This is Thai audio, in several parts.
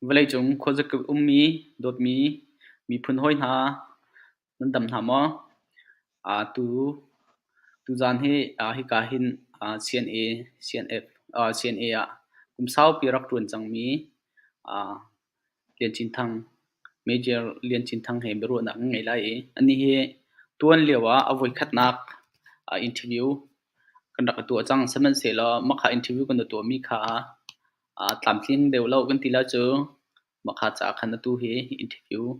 Vậy chúng có giấc mi đột mi phun hôi na nên đầm hả mò tu tu gian hi cả hin CNA CNF CNA cũng sau pi rak tuần chẳng mi liên chính thăng major liên chính thăng he beru na ngai lai ani he tuan lewa avoid khat nak interview kan rak tu chang saman se lo makha interview kan tu mi kha tlamtling deuh lo kan tila chu makha cha khan tu he interview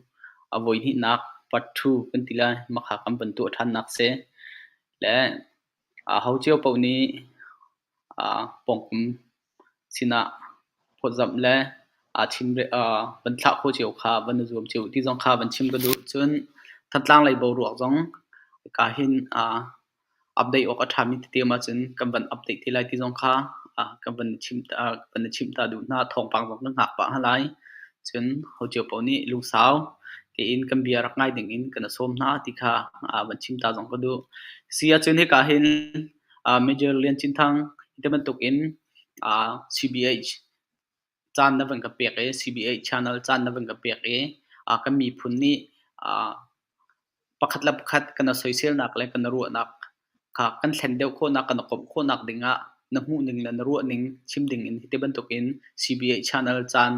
avoid hi nak part 2 kan tila makha kam ban tu than nak se le hau chiao pau ni pongkum sina phozam le chim re ban thla kho chiao kha ban zum chiao ti jong kha ban chim ka du chun thatlang lai bo ruak jong ka hin update ok athami ti ma chun kam ban update thilai ti jong kha kam ban chim ta du na thong pang bok na pa halai chun ho chiao pau ni lu sao ke in kam bia rak ngai ding in kana som na ti kha ban chim ta jong ka du sia chun he ka hin major lian chin thang iteman tuk in CBH chan na van ka pek e CBH channel chan na van ka pek e ka mi phun ni pakhat la pakhat kana social nak le kana ru nak ka kan thlen deuh kho nak kana kop kho nak dinga na hmu ning la na ru ning chim ding in iteban tuk in CBH channel chan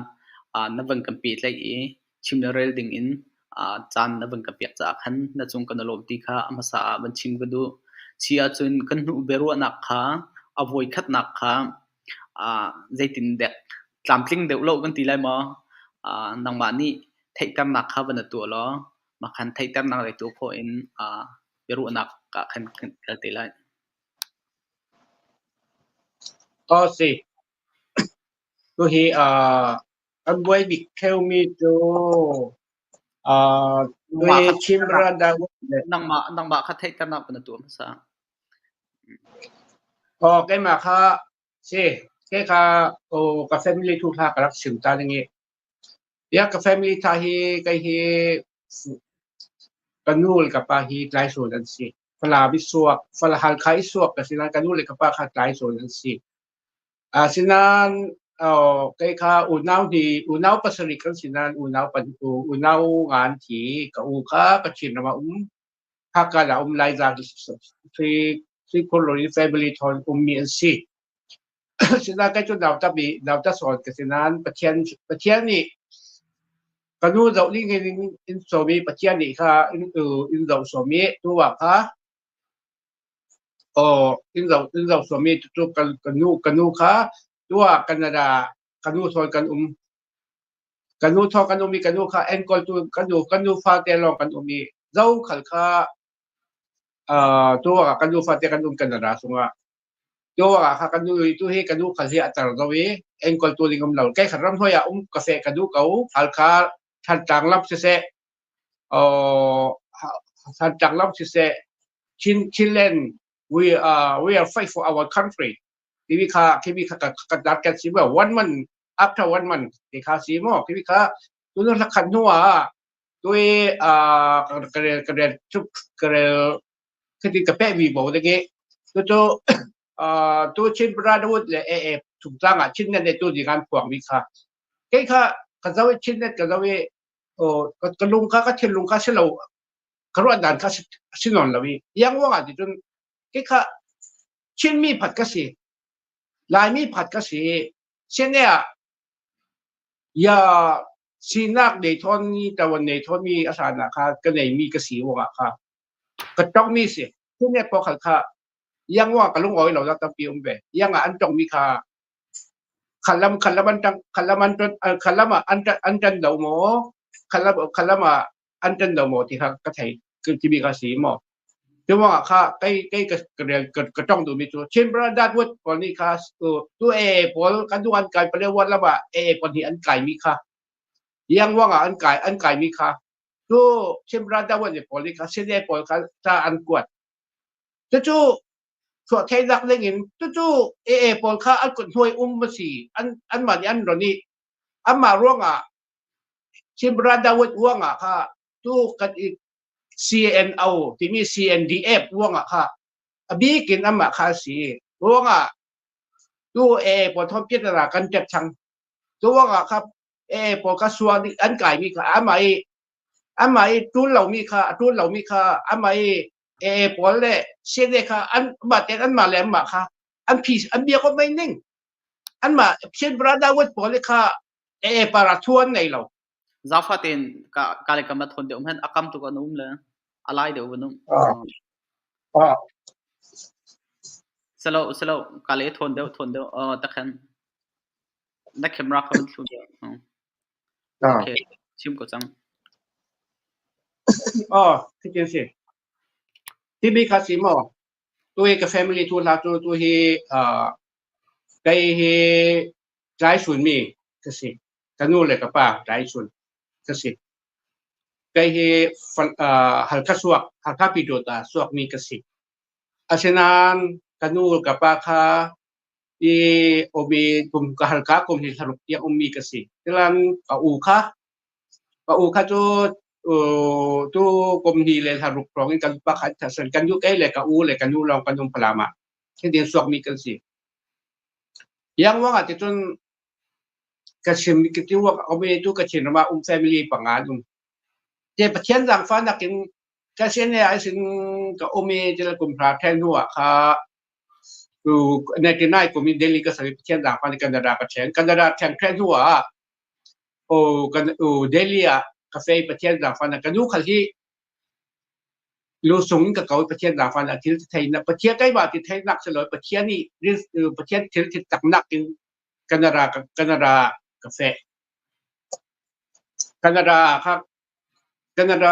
na van ka pe lai e chim na rel ding in chan na van ka pek cha khan na chung kana lom ti kha amasa ban chim ga du sia chun kan nu beru nak kha avoid khat nak kha zaitin dek tlamtling deuh lo kan ti lai ma nang ma ni thei tam nak kha ban tu lo ma khan thei tam nak lai tu kho in beru nak ka khan kal ti lai si to hi an boy big tell me to we chimra da nang ma kha thei tam nak ban tu ma sa cái mà kha si cái kha ka family thu tha ka rak sim ta ngi ya ka family tha hi kai hi kanul ka pa hi tlai so dan si fala bi suak fala hal khai suak ka sinan kanul ka pa kha tlai so dan si sinan cái kha unau pasari kan sinan unau pan unau ngan thi ka u kha ka chin ma ha ka la lai za si colony family thon mi an si sinan cái chỗ đào ta sọn cái sinan pathian ni kanu dau li nge in so mi pathian ni kha in dau so mi tu wa kha in dau so mi tu kanu kha tu wa Canada kanu thon kanu thon kanu mi kanu kha en kol tu kanu fa te long kanu mi dau khal kha tu wa kanu fa te kanu Canada sunga tu wa kha kanu tu he kanu kha sia tar dawi en kol tu lingam law kai kharam hoya cafe kanu kau al kha than tang lap se than tang lap se Chilean we are fight for our country kiwi kha ka dat kan si ba 1 month after 1 month ti kha si mo kiwi kha tu no la khan nuwa tu kare chup kare khati ka pe wi bo de ge tu chin brotherhood le thuk tang chin ne tu di gan phwang wi kha ke kha ka zawi chin ne ka zawi ka lung kha ka thil lung kha se lo ka ro dan kha sinon lawi yang wa di tun ke kha chin mi phat ka si lai mi phat ka si chen ne ya sinak de thon ni tawan ne thon mi asana kha ka nei mi ka si wa kha ka tong mi si tu ne po kha kha yang wa ka lung oi lo la ta pi be yang an tong mi kha khalam an tan dau mo khalama an tan dau mo ti kha ka thaiคือที่มีภาษีหมอที่ว่าค่าใกล้กระจ้องดูมีตัวเช่นประดับวัดก่อนนี้ค่ะตัวพอกันดูอันไก่ไปเรียกว่าแล้วว่าก่อนที่อันไก่มีค่ะยังว่าอันไก่มีค่ะตัวเช่นประดับวัดก่อนนี้ค่ะเส้นใหญ่ก่อนค่ะถ้าอันกวดจู่ส่วนแค่รักเล่นจู่ปอนค่ะอันกดห่วยมาสีอันมาอันตอนนี้อันมาร่วงเช่นประดับวัดร่วงค่ะตู้กันอีกCNO ที่มี CNDF ร่วงค่ะบีกินอันมาค่ะสีร่วงตู้ปอนทอมพิจารณากันจัดชังร่วงครับ พอก็สวงอันไก่มีค่ะอันใหม่ตุ้นเรามีค่ะอันใหม่พอเลยเสียเลยค่ะอันบัดเด็กอันมาแหลมมาค่ะอันพีอันเบียก็ไม่นิ่งอันมาเช่นบราดาวุฒพอเลยค่ะปาราทวนในเรา zafatin ka le kamat thon de hen akam tu kan le alai de ubunumอ๋อ selo ka le thon de ta khan na camera kan thu de okay chim ko chang อ๋อที่จริงสิที่มีคาสิโมตัวเอก family ทุนลาตัวเฮไกเฮใจส่วนมีก็สิกันนู่นเลยกับป้าใจส่วนก็สิไกเฮฮัลคาสวกฮัลคาปิโดตาสวกมีก็สิอาเซนานกันนู่นกับป้าคาอีโอบีกุมกับฮัลคากุมที่สรุปยังมีก็สิดังนั้นกับอูค่ะtu komni le haruk prong kan pakhat thasan kan yu kai le ka u le kan yu long kan dum palama ke din suak mi kan si yang wanga ti tun ka sim ki ti wa o me tu ka chin ma family panga dum je pathian jang fa na kin ka sen ne ai sin ka o me je la kum phra then huwa kha tu ne ti nai ko mi delhi ka sa pathian jang fa ni kan da ka chen kan da chen then huwa o kan o delhi a cafe ประเทศดาฟันกันยุคที่ลูสงกับเขาประเทศดาฟันที่ไทยนะประเทศใกล้บ้านที่ไทยนักเสลยประเทศนี้ประเทศที่ตักนักกินแคนาดากาแฟแคนาดาครับแคนาดา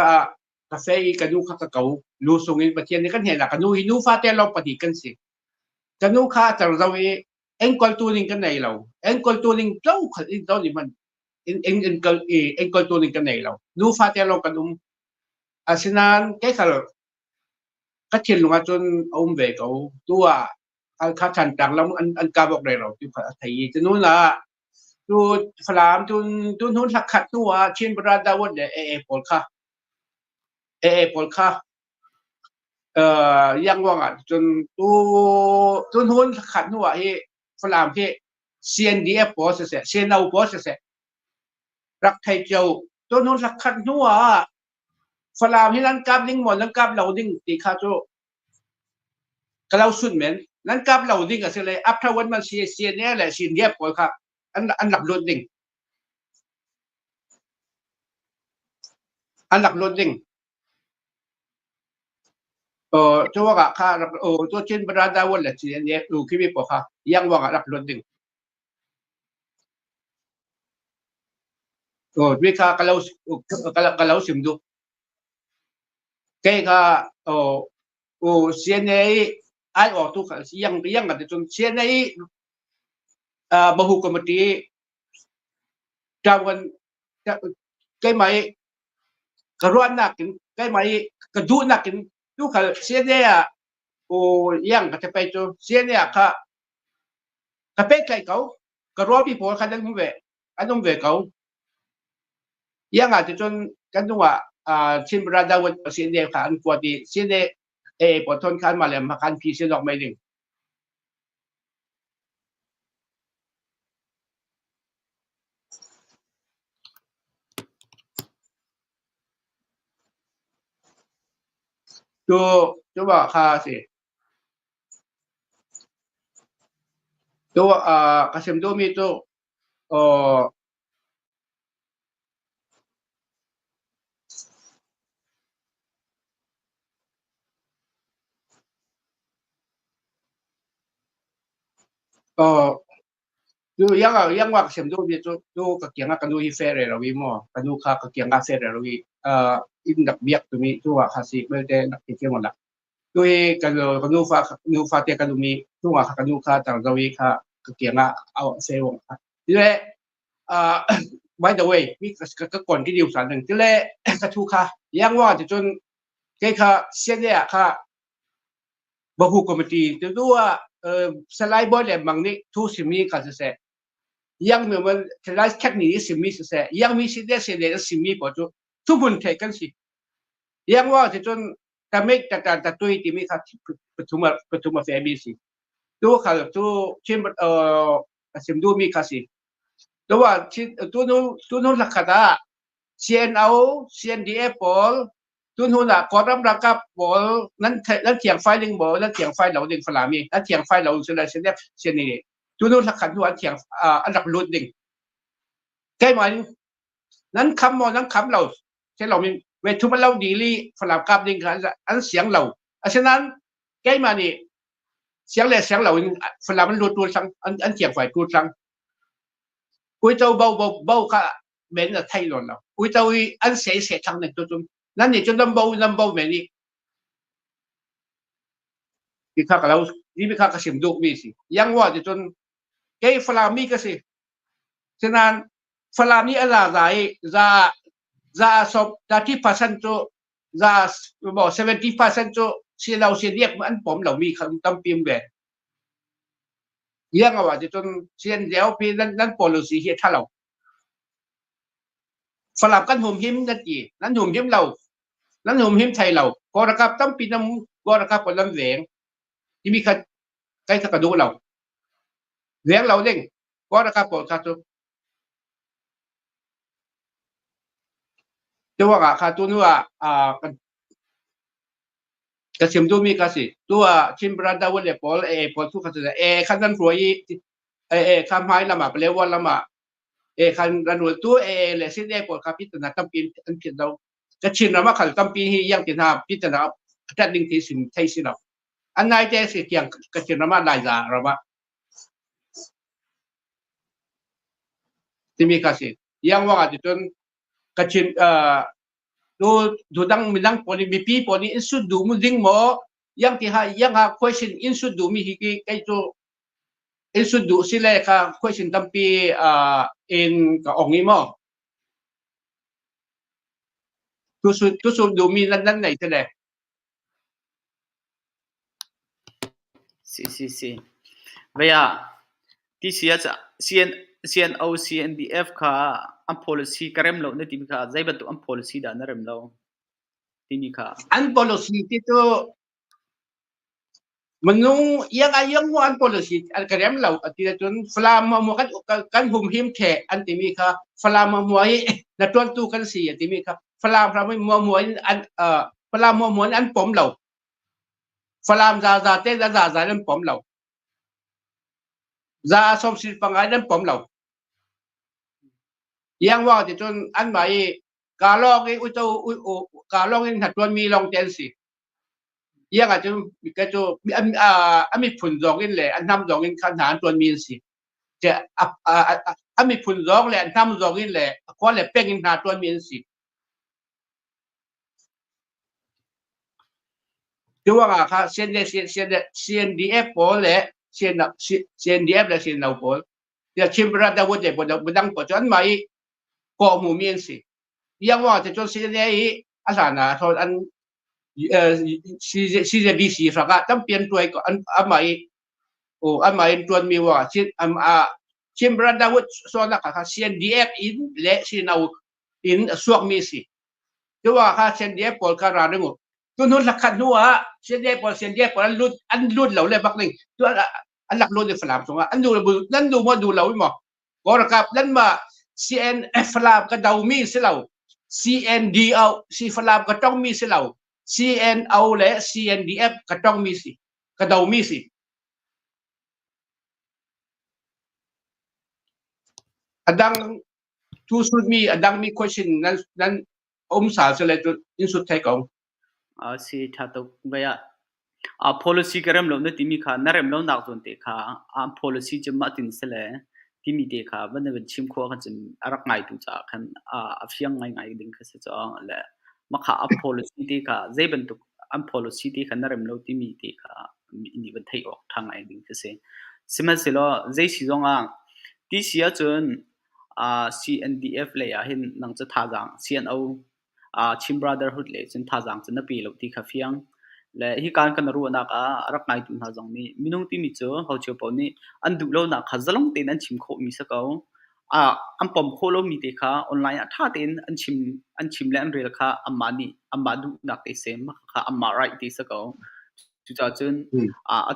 กาแฟกันยุคกับเขาลูสงในประเทศนี้กันเห็นละกันยุฮินูฟาเตลองปฏิกันสิกันยุค่าแต่เราเอ็งกอลตูนิงกันไหนเราเอ็งกอลตูนิงเจ้าขัดอีกตอนนี้มันen kulturin kan nei lo nu fa te lo kan asinan ke khal ka thil lunga chun ve ko tua al kha chan tang lam an ka bok dai lo ti pha thai chu nu la tu flam tun hun sak khat tu chin bra da won de pol kha yang wang chun tun hun khat nu he flam he CNDF post se CNAU post se รักไทยเจ้าตัวนู้นสักขันหัวฝรั่งที่นั่นกับดิ้งหมดนั่นกับเราดิ้งตีข้าโจก็เราสุดเหม็นนั่นกับเราดิ้งก็สิเลยอัพทวันมันเสียเนี่ยแหละสินเดียบกว่าครับอันหลักรถดิ้งอันหลักรถดิ้งตัวว่าข้าตัวเช่นบราดาวันแหละสินเดียบดูคิดไม่พอค่ะยังว่าหลักรถดิ้งด้วยข้าก็เราสิมดูแกก็เสียเนี่ยไอ้ออกทุกยังกันจนเสียเนี่ยบหุกรรมตีจำกันแกไม่กระร้อนนักกินแกไม่กระดูนักกินดูเขาเสียเนี่ยยังก็จะไปจนเสียเนี่ยค่ะกระเป็ดไก่เขากระร้อนพี่ผัวคันนั้นมึงเวอันนั้นเวเขายังอาจจะจนกันดูว่าชิมราดาวันเสียเนี่ยค่ะอันกว่าดีเสียเนี่ยปวดทนคันมาแล้วมาคันพีเสียดอกไม่ดึงตัวว่าค่าสิตัวกระเทียมตัวมีตัวดูยังว่าเสียมดูมีดูกระเกียงกันดูฮีเฟรเราวิมอกันดูค่ากระเกียงกาเฟรเราวิอินดับเบียกตัวมีตัวคาสิไม่ได้นักเที่ยวหมดละด้วยกันดูฟ้าเตียกันดูมีตัวกันดูค่าแต่เราวิค่ากระเกียงเอาเซลล์ทีแรกby the way มีก็ก่อนที่ดิวสารหนึ่งทีแรกกระทูค่ายังว่าจะจนแค่ค่าเสียเนี่ยค่าบหุกรรมตีจะดูว่าสไลด์บอลเนี่ยบางนี้ทุกสิ่งมีการเสียยังเหมือนมันสไลด์แค่นี้สิ่งมีเสียยังมีสิ่งเดียวสิ่งมีพอจุทุกคนเทกันสิยังว่าจะจนแต่ไม่แต่ตัวที่มีค่าประชุมเฟบีสิตัวเขาตัวเช่นสิ่งดูมีค่าสิ แต่ว่าตัวนู้นหลักฐานเซียนเอาเซียนดีเอปอลตัวนู้นอ่ะก่อนรำรักกับบอลนั้นเถียงไฟหนึ่งบอลนั้นเถียงไฟเราหนึ่งฝรั่งมีนั้นเถียงไฟเราเสียเซียนนี่ตัวนู้นหลักฐานตัวเถียงอันดับรุ่นหนึ่งแก้มันนั้นคำมอนั้นคำเราใช่เรามีเวทุมันเราดีลีฝรั่งกับหนึ่งค่ะอันเสียงเราฉะนั้นแก้มานี่เสียงแหละเสียงเราฝรั่งมันรู้ตัวสังอันเถียงไฟตัวสังกุยเจ้าเบาค่ะเหม็นอะไทยหล่นเรากุยเจ้าอันเสียทางหนึ่งตัวนั่นนี่จนน้ำเบาเหม็นนี่ที่ข้ากับเราที่ไม่ข้ากระสิมดูมีสิยังว่าจะจนแก้ฝรั่งมีก็สิฉะนั้นฝรั่งนี่อะไรจะสอบ30%จะบอก70%เสียเราเสียเรียกมันผมเรามีคำตั้มพิมพ์แบบยังว่าจะจนเสียนเดียวพี่นั้น policy เฮียท่าเราฝรั่งกันหุ่มหิมนั่นจีนั้นหุ่มหิมเรานั้นหุ่มหิมไทยเราก็ระกับตั้มปีน้ำก็ระกับผลลำแหวงที่มีใครถ้ากระดูเราแหวงเราเด้งก็ระกับผลคาตุจะว่าคาตุนัวกระสิมดูมีกระสิตัวชิมบรันดาวเล่พอลพอลทุกขันขันนั้นรวยคำหมายละมาเปลว่าละมาคันรันวลตัวเลยสิ่งที่พอลคาพิจารณาตั้มปีอันเกิดเราจะชินเรามาขันตั้มปีที่ยังติดหาพิจารณาจัดดิ้งที่สินไทยสิเราอันไหนจะสิเกี่ยงกระชินเรามาได้จ้าเรามาที่มีกระสิยังว่าจะจนกระชินดูดังมีดังพอดีมีปีพอดีอินสุดดูมุดิ้งหมอยังที่หายังหา question อินสุดดูมีฮิกิไอตัวอินสุดดูสิเลยค่ะ question ตั้มปีอินกับองค์นี้มั้งทุสุดดูมีนั้นไหนจะเลยsi vaya ti sia cha CNO CNDF kha am policy karem lo na tim kha zai batu am policy da na rem lo tini kha an policy itu menung yang ayang mo an policy an karem lo at tinatun flama mo kan humhim the an timi ka flama mo ay na tuan tu kan si timi ka flama mo an flama mo an pom lo flama za te za an pom lo za som si pangai an pom lo yangว่าที่จนอันใหม่กาลอกอุตกาลอกหัดตัวมีลองเจนสิยังอาจจะก็จะมีผลรองกันเลยอันทำรองกันขนาดตัวมีสิจะมีผลรองเลยอันทำรองกันเลยก็เลยเป็นขนาดตัวมีสิที่ว่าค่ะเCNDF พอเลยCNDF และ CNO พอจะชิมระดับวัดเด็กบนดังปัจจุบันใหม่ก็มูมีสิยังว่าจะจนสิ่งนี้อาสานะทอนอันCJBC สักตั้งเปลี่ยนตัวก็อันใหม่อันใหม่ตัวมีว่าชิมบรันดาวุฒิส่วนนักค่ะ CNDF อินและซีนเอาอินสวกมีสิที่ว่าค่ะ CNDF พอลการาดึงตัวนู้นหลักขันหัว CNDF พอลอันรุ่นเราเลยบักหนึ่งตัวอันหลักรุ่นในฝรั่งสงฆ์อันดูนั่นดูมาดูเราไม่หมดก็ระกับนั่นมาCNF ฝรั่งก็ดาวมีสิเรา CNDL ซีฝรั่งก็ต้องมีสิเรา CNO และ CNDF ก็ต้องมีสิก็ดาวมีสิอันดังทุสุดมีอันดังมี question นั้นสาวจะเลยตัวอินสุดไทยของsi thatok vaya policy karem lo na timi kha narem lo nak zon te kha policy jama tin sele timi te kha ban ben chim kho kha chim arak ngai tu cha khan afyang ngai ding kha se cha le makha policy te kha zai ban tu policy te kha narem lo timi te kha ni ban thai ok thang ngai ding kha se sima se lo zai si zonga ti sia chun CNDF le ya hin nang cha tha jang CNO Chim Brotherhood le chun tha jang chun na pi lo ti kha fiang le hi kan kan ru na ka rak nai tu na jang ni minung ti mi chu ho chu pau ni an du lo na kha zalong te nan chim kho mi sa ko am pom kho lo mi te kha online tha ten an chim le an rel kha amma du na te se ma kha amma right te sa ko จุดจน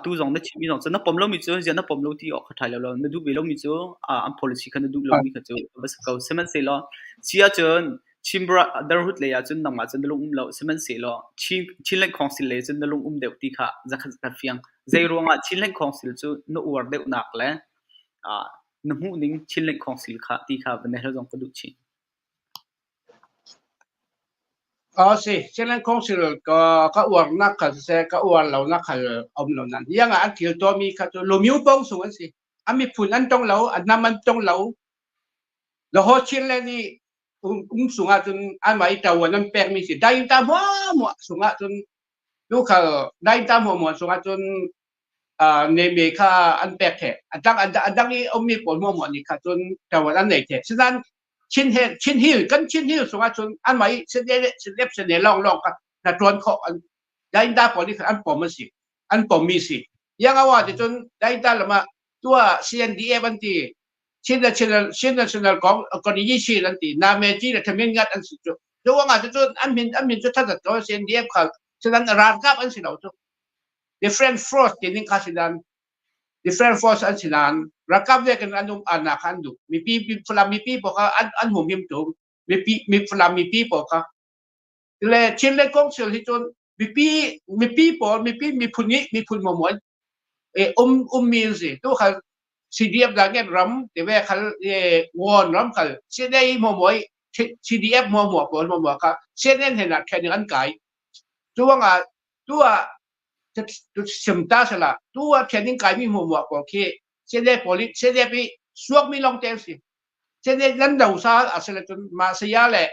ตู้จงได้ชิมีจงจนนับปมเรามีจูเจนนับปมเราที่ออกขายแล้วนั่นดูเบลมีจูอัน policy คันดูเรามีขจูบสเขาเซมันเซลล์เสียจนชิมบราดารุดเลยจนนังมาจนดลงเราเซมันเซลล์ชินเล่นของสิเลยจนดลงเดียวที่ค่ะจะขัดกันเฟียงใจรัวงชินเล่นของสิลจูนูอวดเดียวนักเลยน้ำหูนิ่งชินเล่นของสิลค่ะที่ค่ะเป็นเหตุจงกระดูกชินสิเช่นนั้นของสิก็อวดนักขัดเสก็อวดเรานักขัดอมเหล่านั้นยังอันเกี่ยวตัวมีขัดตัวลมิวปองสูงสิอันมีผุนอันจงเราอันน้ำมันจงเราแล้วหัวชิ้นเลยนี่สูงจนอันไหวแต่วันนั้นแปลงมีสิได้ตามหัวสูงจนลูกเขาได้ตามหัวสูงจนในเมฆอันแปลกแท้อันดังนี้เอามีผลหัวนี่ขัดจนแต่วันนั้นไหนแท้ฉะนั้นชิ้นหิวกันชิ้นหิวสูงจนอันไหวเสด็จเสด็จเสด็จลองกันแต่จนเขาได้ตามผลนี่อันปมมันสิอันปมมีสิยังเอาว่าจนได้ตามละมาตัว CNDA บันทีชิ้นnational ของกรณีชี้นั่นทีนาเมจีเนี่ยทำยังไงอันสุดจะว่าไงจนอันมินจะทัดตัว CNDA เขาฉะนั้นร้านกับอันสิเราตัว different force ที่นี่ข้าสิดัน different force อันสิดันรักกับเรียกันอันนุ่มอันนักอันดุมีฟลามีปีบอกว่าอันหุ่มยิมตุมีฟลามีปีบอกว่าเลยชิ้นเล็กของเสือที่จนมีปีบอกมีพุ่นนี้มีพุ่นหมอมวยมีสิตัวเขาCDF ดังเงี้ยรำแต่ว่าเขาวอนรำเขาเสียได้หมอมวย CDF หมอมวยก่อนหมอมวยเขาเสียได้เห็นแค่นี้อันไกลตัวว่าตัวจะสมตาสละตัวแค่นี้ไกลมีหมอมวยก่อนคือเสียได้ police เสียได้ไปสวกมีลองเตะสิเสียได้นั่นเดาซาอาศัยจนมาเสียแหละ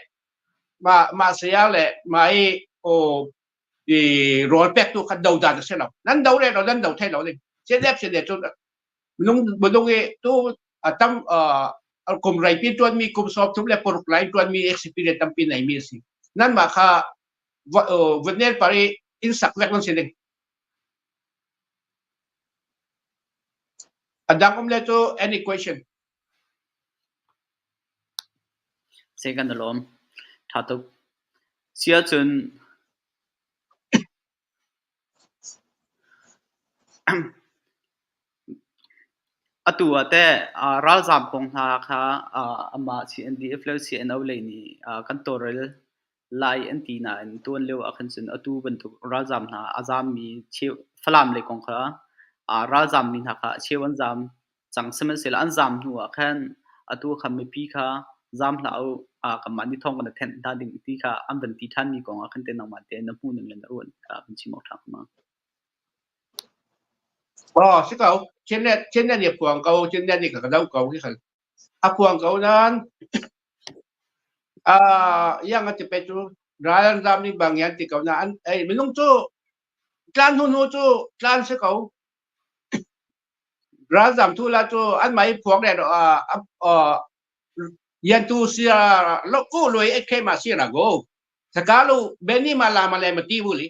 มาเสียแหละมาโอ้รอเป็กตัวขัดเดาด่านเสียแล้วนั่นเดาเลยเรานั่นเดาไทยเราเลยเสียได้จนbelum itu atam kum rai pi tuan mi kum sop tum le por lain tuan mi experience tam pi nai mi si nan ma kha vener pare in sak lek non siling adang om le to any question second alom thatuk sia chun atua te ral jam kong ha kha ama CNDF lo CNO le ni kantorel lai antina an ton leo akhan chun atu bantu ral jam na azam mi che falam le kong kha ral jam min ha kha chewan jam chang semen sel an jam nu akhan atu kham mi pi kha jam la au kamani thong kan then da ding ti kha am ban ti than mi kong akhan te nang ma te na pu ning len ron ka bin chi mok thak maสิเขาเช่นนั้นเนี่ยพวงเขาเช่นนั้นเนี่ยก็เดาเขาที่เขาพวงเขานั้นยังอาจจะไปจูร้านรำนี่บางอย่างที่เขานั้นไม่ต้องจูกลานหุ่นจูกลานสิเขาร้านรำทุลาจูอันไม่พวงเนี่ยยันตูเสียลูกกู้รวยเข้มาเสียนะโก้สกาลูเบนี่มาลามาเลยมาตีบุรี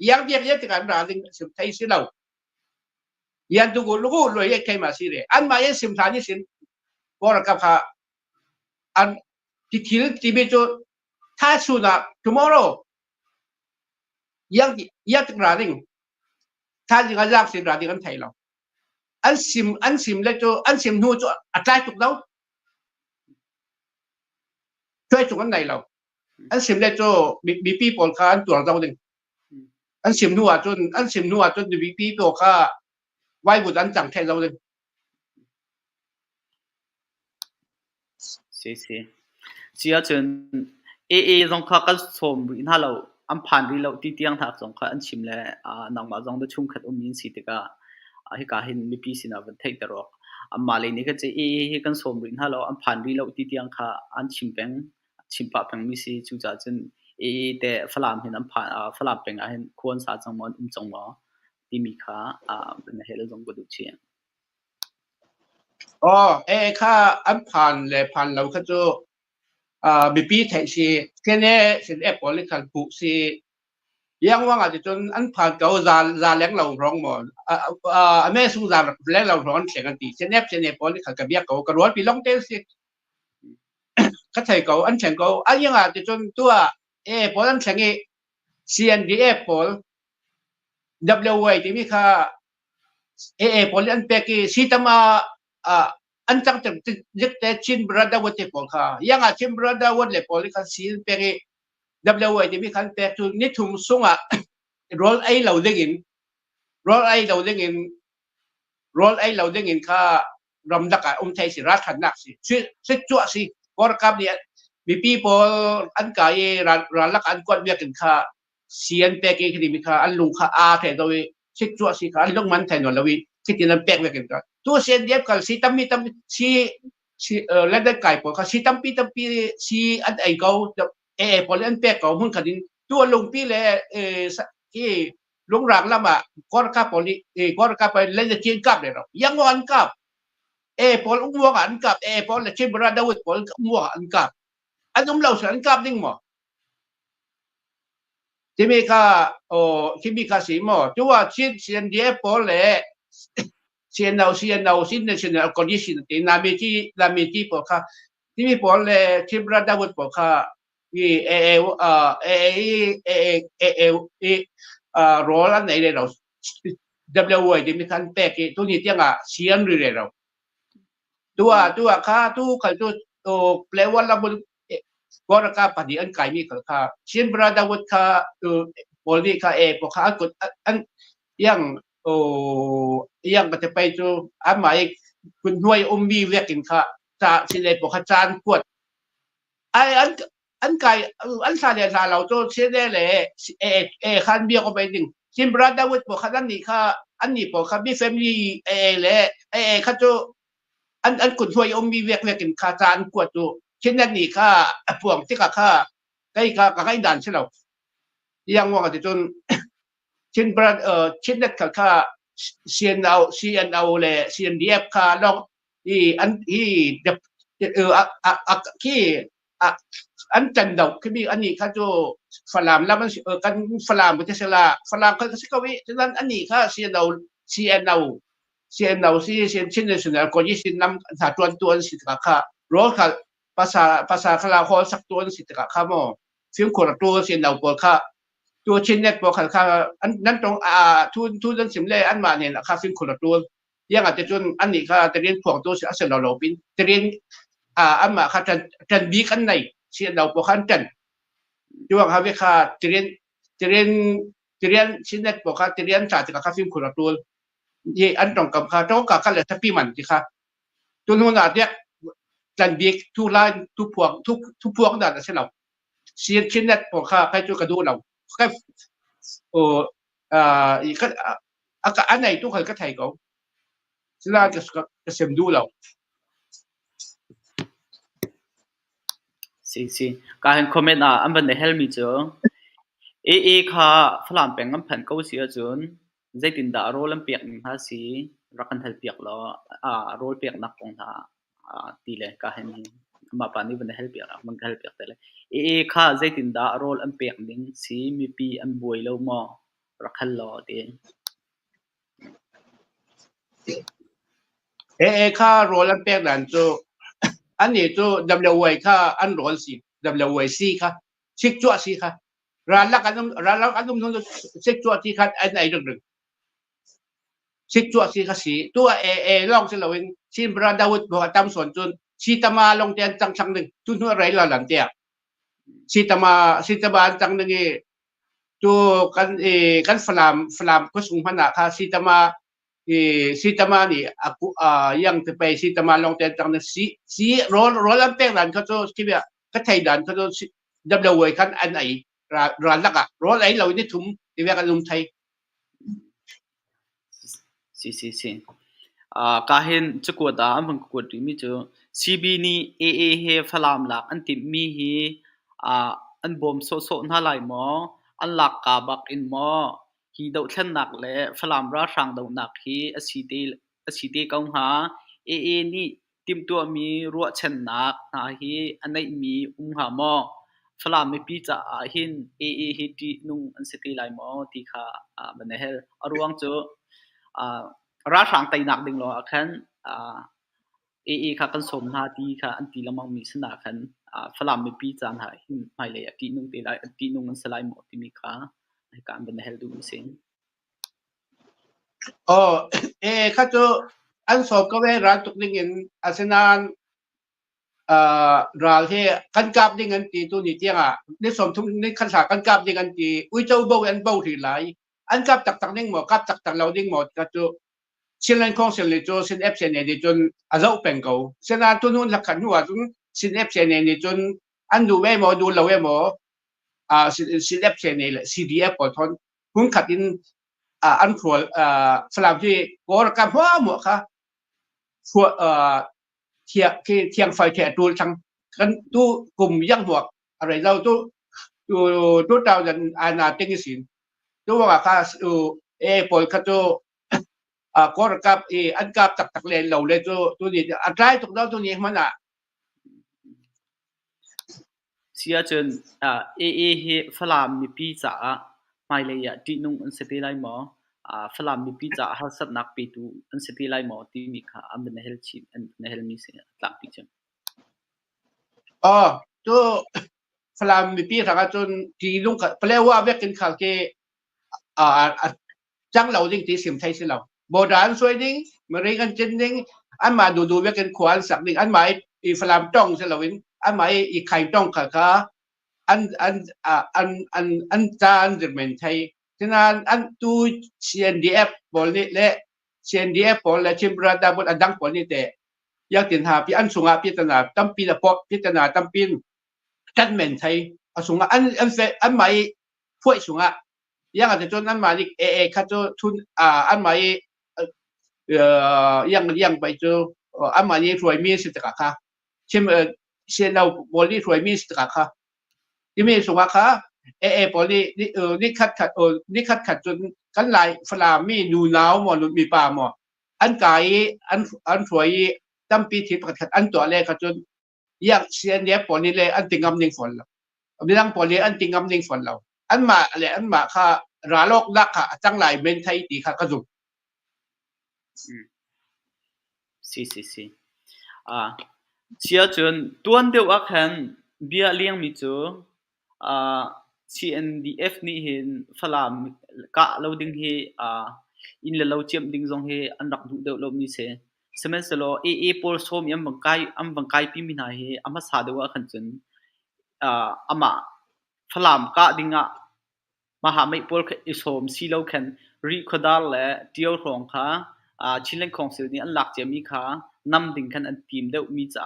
ยังเดียกที่การร้านนี่สุดท้ายเสียเรายันตูกูลูกรวยเข้มาเสียอันไม่ยังสิมทานี่สิพอรักกับอันที่คิดที่เป็นจูถ้าสุดา tomorrow ยังถึงร้านนี่ถ้าจะอยากสิร้านนี่กันไทยเราอันสิมเลยจูอันสิมหูจูอัตราถูกแล้วช่วยจุกันไหนเราอันสิมเลยจูบีปีปอลคาอันตัวเราหนึ่งอันสิมนัวจนบีปีปอลคาไว้บุตรอันจังแทนเราหนึ่งเสียเสียจนเอตรงข้าก็สมรินฮาเราอันผ่านรีเราที่เตียงถักสองข้าอันชิมเลยนางมาจงได้ชุ่มขัดมินสิติกาให้การเห็นมีปีสินะวันเทคตลอดมาเลยนี่ก็จะกันสมรินฮาเราอันผ่านรีเราที่เตียงข้าอันชิมเป็นชิมปะเป็นมิสิจุจ่าจนแต่ฝรั่งเห็นอันผ่านฝรั่งเป็นเห็นควรสาจังมันจังว่าที่มีข้าเป็นเหตุจงกระดูกเชียงข้าอันผ่านเลยผ่านเราก็จะบีปีไทยสิแค่นี้สิเอฟบริการปุ๊สิยังว่าอาจจะจนอันผ่านเก่าซาเลี้ยงเราร้องหมดแม่สู้ซาเลี้ยงเราร้อนเสียกันตีเช่นบริการกับเบี้ยเก่ากระโดดปีลงเต้นสิก็ไทยเก่าอันเฉียงเก่าอันยังอาจจะจนตัวพออันเฉียงCNDF พอ WA ที่มีค่ะ AA พอลอันเป็กซีตมาอันจังจังยึดแต่ชินบราดาวเตปอลค่ะยังอ่ะชินบราดาวเลยพอลค่ะซีเป็ก WA ที่มีคันเป็กทุนิทุมสุงอ่ะ role ไอเราเด้ง role ไอเราเด้ง role ไอเราเด้งค่ะรำดักอ่ะไทยสิรัฐขันนักสิชื่อจั่วสิพอกับเนี่ยมี people อันกายรันลักอันกวดเวียกันค่ะเสียนเป็กที่มีค่ะอันลุงค่ะอาแทนโดยชื่อจั่วสิค่ะอันลงมันแทนนลวิคิดที่นั่นเป็กเวียกันค่ะตัวเสียนเดียบค่ะสิตั้มมีตั้มsi let that guy po kasi tampi si at ay go po len pe ko mun kadin tu lung pi le ki lung rang lama kor ka po kor ka pa le de chin kap le ro yang wan kap po mo an kap po le chin bra dawit po mo an kap anum law san kap ding moที่มีค่ะที่มีค่ะสีหมอที่ว่าชิ้นเสียนเดียพอแหละเสียนเอาสิ้นในเสียนเอาคนยี่สิบตีนามีที่พอค่ะที่มีพอแหละที่บราดาวุฒพอค่ะมีรอลันไหนเลยเรา WA ที่มีการแปะกี่ตัวนี้ที่อ่ะเสียนหรือเลยเราตัวค่ะตัวเขาตัวแปลว่าเราก็ราคาปฏิอันไกลมีค่ะเช่นบราดาวุฒค่ะบริค่ะพวกเขากดอันยังยังก็จะไปจูอันหมายคุณด้วยมีเวกินค่ะจะสิเลยพวกจานกวดไออันไกลอันซาเดียซาเราโจเชื่อได้เลยคันเบียก็ไปดึงเช่นบราดาวุฒพวกเขาอันนี้ค่ะอันนี้พวกเขามีแฟมิลี่เลยเขาโจอันคุณด้วยมีเวกินค่ะจานกวดจูเช่นนั้นนี่ค่ะพวกที่ค่ะใกล้ด่านใช่ไหมยังว่ากันจนเช่นบราเช่นนั้นค่ะCNO เลย CNDF ค่ะลองอันที่อันจันดอกคือมีอันนี้ค่ะจูฝรั่งแล้วมันกันฝรั่งมันจะสละฝรั่งเขาจะก็วิฉะนั้นอันนี้ค่ะ CNO ที่เช่นในส่วนของยี่สิบน้ำถ้าตัวสิทธิ์ค่ะรถค่ะภาษาคลาฮอสักตัวสิทธิ์ค่ะมั้งซึ่งคนละตัว CNO ปวดค่ะตัวชิ้นเน็ตปวดค่ะอันนั้นตรงทุนเรื่องสิมเล่อันมาเนี่ยนะคะซึ่งคนละตัวยังอาจจะจนอันนี้ค่ะจะเรียนพวกตัวเสียเราเป็นจะเรียนอันมาค่ะจันบีกันไหนเสียเราปวดขันจันช่วงค่ะเวค่ะจะเรียนชิ้นเน็ตปวดค่ะจะเรียนศาสตร์ค่ะซึ่งคนละตัวยี่อันตรงกับค่ะต้องกับกันเลยถ้าพี่มันสิค่ะตัวนู้นอาจจะจันบีทุกไลน์ทุกพวงนั่นใช่เราเสียชิ้นเน็ตปวดค่ะใครจะกระดูเราแค่อีกอันไหนทุกคนก็ไทยเขาสลาจะเสมดูเราสิการเห็นคอมเมนต์อันเป็นเฮลมีจ้ะค่ะฝรั่งเป็นอันพันเขาเสียจนใจตินดาโรลเปียกนี่ฮะสิรักกันเทลเปียกแล้วโรลเปียกนักของท่าตีเลยการเห็นมาปานนี้เป็นเฮลเปียกมันเฮลเปียกแต่เลยค่ะใจตินดาโรลเปียกนี่สิมีปีอันบวยแล้วมั้งรักกันแล้วเดีค่ะโรลันเปียกนั่นจูอันนี้จู WA ค่ะอันโรลสิ WAC ค่ะชิกจั่วสิค่ะร้านละกันนุ่มชิกจั่วที่ค่ะอันไหนดึกชิกจั่วสิค่ะสิตัวลองสิเราเองชินบราดาวุฒบอกตามส่วนจนชีตมาลงเตียนจังชังหนึ่งทุนหัวไรละหลังเตียชีตมาจังหนึ่งตัวกันฝรั่งก็สูงขนาดค่ะชีตมานี่ยังจะไปชีตมาลงเตียนจังหนึ่งสีร้อนแป้งหลานเขาจะที่แบบก็ไทยหลานเขาจะดับเบิลเวย์กันอันไหนร้านลักอ่ะร้อนไหนเราได้ทุ่มที่แบบกันลุมไทยสิการเห็นจะกวดมันกวดมีจ้ะ CB นี่เฮฝรั่งหลักอันติมีเฮอันบอมโซน่าไหลหมออันหลักกาบักอินหมอฮีดาวเช่นหนักเลยฝรั่งราช่างดาวหนักฮีอสิเตกงหานี่ทีมตัวมีรัวเช่นหนักนะฮีอันไหนมีหาหมอฝรั่งไม่ปีจะหินเฮตีนุ่งอันสิตีไหลหมอที่ค่ะบันเดลอรวงจ้ะราช่างไตหนักดึงหรอคันค่ะกันสมนาทีค่ะอันที่ละมังมีสนาคันฝรั่งไม่ปีจานหายไม่เลยตีนุ่งตีไรตีนุ่งมันสลายหมดที่มีค่ะในการเป็นเฮลดูมิเซน Oh, kato an so ko we ran tuk ding in asenan ral he kan kap ding an ti tu ni tianga ni som thum ni khan sa kan kap ding an ti ui chau bo an bo ri lai an kap tak tak ding mo kap tak tak lo ding mo kato sin lan kong sin le cho sin ep sen ne chun a zo peng ko sena tu nun la khan huwa chun sin ep sen ne chun an du we mo du lo we mo sin ep sen ne CDF ปอทอนหุ้นขัดอินอันทัวฝรั่งที่โกรกรรมหัวหมวกค่ะทัวเทียที่เทียงไฟแถดูทั้งกันตู้กลุ่มยังหมวกอะไรเราตู้ดาวดันอาณาเต็งสินตู้ว่าค่ะปอยค่ะตู้โกรกรรมอันกับตักเลนเราเลยตู้นี้อันไรตุกเราตู้นี้มันเสียจนเฮฝรั่งมีปีจ่าไม่เลยอ่ะที่นุ่งอันเสตีไลหมอฝรั่งมีปีจ่าฮัสับนักปีตูอันเสตีไลหมอที่มีค่ะอันเป็นเฮลชีอันเป็นเฮลมีเสียหลักปีจังตู้ฝรั่งมีปีสักจนที่ลุงแปลว่าเวกินข้าวเกจังเราจริงที่สิมไทยสิเราโบราณสวยดิ้งมาเรียกันจริงดิ้งอันมาดูเวกันขวานสักดิ้งอันหมายอีฝรั่งจ้องสิเราวินอันหมายอีไข่จ้องค่ะอันจานจะเป็นไทยฉะนั้นอันตู้ CNDF บอลนี่และ CNDF บอลและชิมราดาบนอันดังบอลนี่แต่อยากติดหาพี่อันสุงาพิจารณาตั้มปีละพอพิจารณาตั้มปีนกันเหม็นไทยสุงาอันหมายพวกสุงายังอาจจะจนอันหมายข้าจะทุนอันหมายยังไปเจออันหมายรวยมีสิทธิ์ค่ะชิมเช่นเราบอลนี่รวยมีสิทธิ์ค่ะที่มีสุงาค่ะบอลนี่คัดจนกันหลายฝรั่งมีดูหนาวหมดมีป่าหมดอันไก่อันรวยตั้มปีที่ประกาศอันตัวแรกค่ะจนยังเสียเนี้ยปอนี้เลยอันติงกำนิ่งฝนเราไม่ต้องปอนี้อันติงกำนิ่งฝนเราอันมาเลยอันมาค่ะราโลกนักค่ะจังหลายเบนไทยตีค่ะกระจุกสิเสียจนตัวเดียวกันเบียเลี้ยงมิจูCNDF นี่เห็นฝรั่งกะเราดึงเฮอินเราเจียมดึงจงเฮอันรักดูเดียวเรามีเสสมัยสโลโพลโซมยังบังไกพิมินาเฮอามาสาเดว่าขันจนอามาฝรั่งกะดึงมหาไม่โพลอิโซมซีเราขันรีคอดาร์และเดียวรองค่ะชิลเลนคองซิลนี่อันหลักเจมีค่ะนำดึงขันอันทีมเดียวมีจะ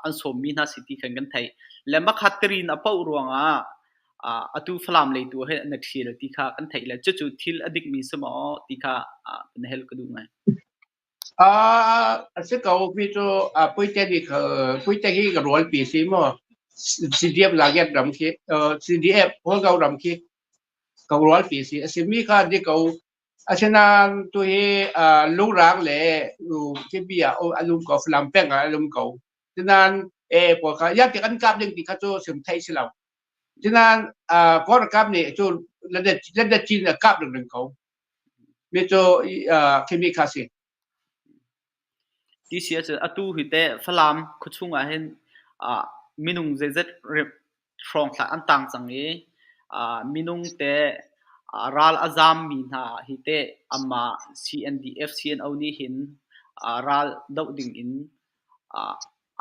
อันสมมีนาสิทธิขันกันไทยและมาคัตรีนอป้ารวงtu flam le tu he na thil ti kha kan thai la chu thil adik mi samo ti kha na hel ka du ngai sẽ có ví dụ bây giờ thì cái role bị gì mà CDF là cái làm khi CDF hoặc cái làm khi cái role bị gì sẽ mi cái đi cái cho nên tôi lúc ráng lệ cái bia alum có làm beng alum có cho nên bỏ cái giá cái ăn cắp những cái cho sớm thay sẽ làm cho nên có cái cắp này cho lần đầu tiên là cắp được đừng có ví dụ cái mi cái gì ti sia che atu hi te falam khuchunga hen minung zet throng thla an tang chang e minung te ral azam mi na hi te ama CNDF CNO ni hin ral dau ding in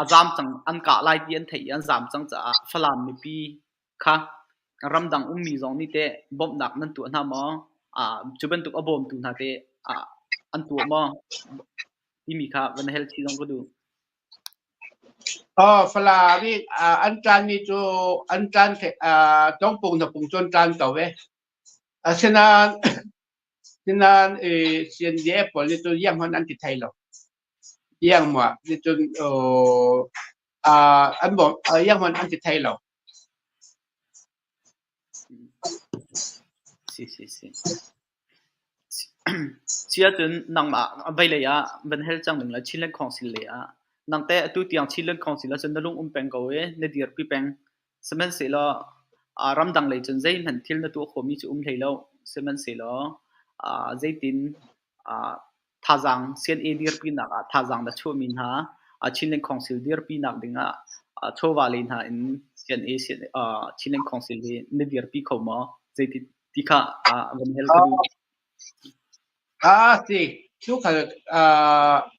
azam chang an ka lai ti an thei an zam chang cha falam mi pi kha ramdang ummi zong ni te bom nak nan tu na mo chuban tu abom tu na te an tu moที่มีค่ะวันเฮลที่ต้องก็ดูฝรั่งนี่อันจานนี่จูอันจานต้องปรุงถ้าปรุงจนจานเก่าเว้ฉะนั้นเสียนเดียบพอนี่ตัวย่างมันอันที่ไทยเราย่างหมดนี่จนอันบอกย่างมันอันที่ไทยเราสิเสียจนนังมาไปเลยวันเฮลจังหนึ่งละชิลเลนของสิเลยนังแต่ตัวที่ยังชิลเลนของสิละจนลุงเป็งก็เว้ในเดียร์พี่เป็งสมัยสิละรำดังเลยจนใจมันทิลในตัวขมีจุเลยแล้วสมัยสิละใจตินท่าจังเซียนเอเดียร์พี่นักท่าจังแต่ชั่วมินหาชิลเลนของสิเดียร์พี่นักดึงชั่ววาลินหาอินเซียนเอชิลเลนของสิเลยในเดียร์พี่เขามาใจตินที่ข้าวันเฮลก็ดู สิทุกคน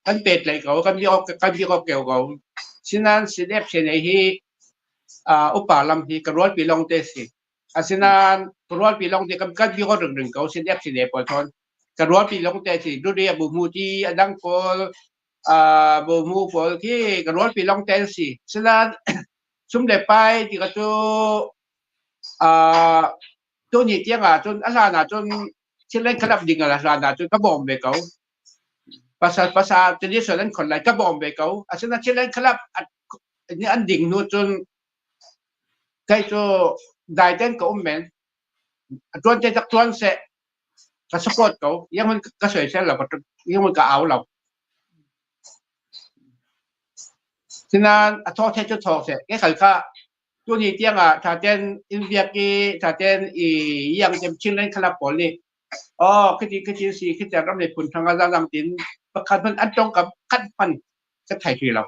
กันเป็ดเลยเขากันยกเกี่ยวเขาฉะนั้นสิเด็บเช่นไอ้ที่อุปาลัมที่กระโดดปีลงเตสิฉะนั้นกระโดดปีลงเตกันยกเรื่องเขาสิเด็บสิเด็บพอทนกระโดดปีลงเตสิดูเรียบุมูที่ดังพอบุมูพอที่กระโดดปีลงเตสิฉะนั้นสุ่มเด็บไปที่ก็ตัวนี้เที่ยงจนอะไรนะจนที่เล่นขลับดิ่งอะไรนะจนกระบอกเบเกาภาษาจะเรียกส่วนนั้นคนไรกระบอกเบเกาฉะนั้นที่เล่นขลับนี่อันดิ่งนู้นจนใครจะได้เต้นกับอุ้มแมนจนจะจักจวนเสะก็สปอร์ตเขายังมันก็สวยเช่นเราก็ยังมันก็เอาเราฉะนั้นทอเทจะทอเสะแค่ขันข้าตัวนี้เที่ยงถ้าเต้นอินเดียกีถ้าเต้นยังจะชิลเล่นขลับปอลี่คือสิคือจะรับในผลทางการดังตินประคันพันอันตรงกับขั้นพันจะไทยที่เรา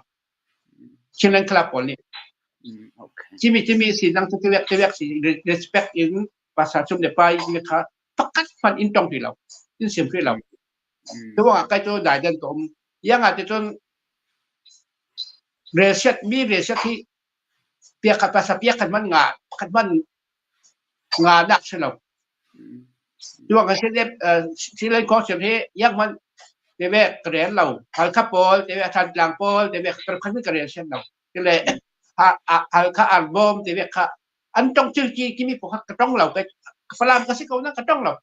ชิลเล่นขลับปอลี่ที่มีสิ่งดังที่เรียกสิ่ง respect อินภาษาชมเดไปนะครับประคันพันอินตรงที่เราอินเสียงที่เราแต่ว่าใครจะได้เดินตรงยังอาจจะจนเรเซียมีเรเซียที่เปียกภาษาเปียกกันมันงาดักใช่ไหมตัวกันเช่นที่เล่นคอร์สที่ยังมันเดี๋ยวกระเรียนเราฮัลคาโพลเดี๋ยวทันหลังโพลเดี๋ยวกระคันกระเรียนเช่นเราที่เลยฮัลคาอัลบั้มเดี๋ยวอันต้องชื่อที่มีพวกกระต้องเราไปฝรั่งก็สิเขานั่งกระต้องเรา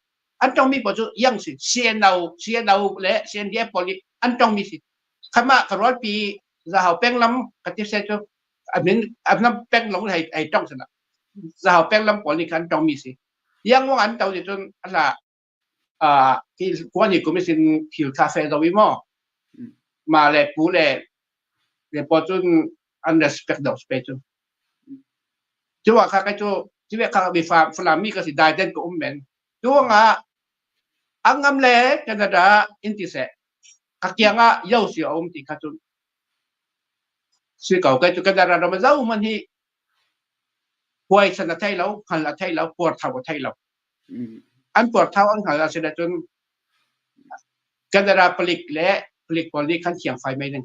อันต้องมีพวกยังสิเซียนเราและเซียนเดียบพอลีอันต้องมีสิขมากระร้อยปีจะเอาแป้งล้ำกระติบเซจูอันนั้นแป้งลงให้ต้องสนะจะเอาแป้งล้ำพอลีกันต้องมีสิยังว่าอันเต่าจะจนอะไรที่กวนอีกก็ไม่สินผิวคาเฟ่ตัววิมอมาเลยปูเลยพอจนอันเดอร์สเปกดอกสเปจจังหวะข้าก็จะที่ว่าข้ามีฟลามีก็สิได้เด่นก็แมนจังหวะอังกฤษเลยแคนาดาอินทิเสข้าเกี่ยงยาวสิเอาที่ข้าจนสื่อเก่าก็จะแคนาดาเราไม่เจ้ามันที่ป่วยสนัดไทยเราหันละไทยเราปวดเท้าไทยเราอันปวดเท้าอันหันละเสด็จจนแคนาดาผลิตผลิตขั้นเขียงไฟไม่นึง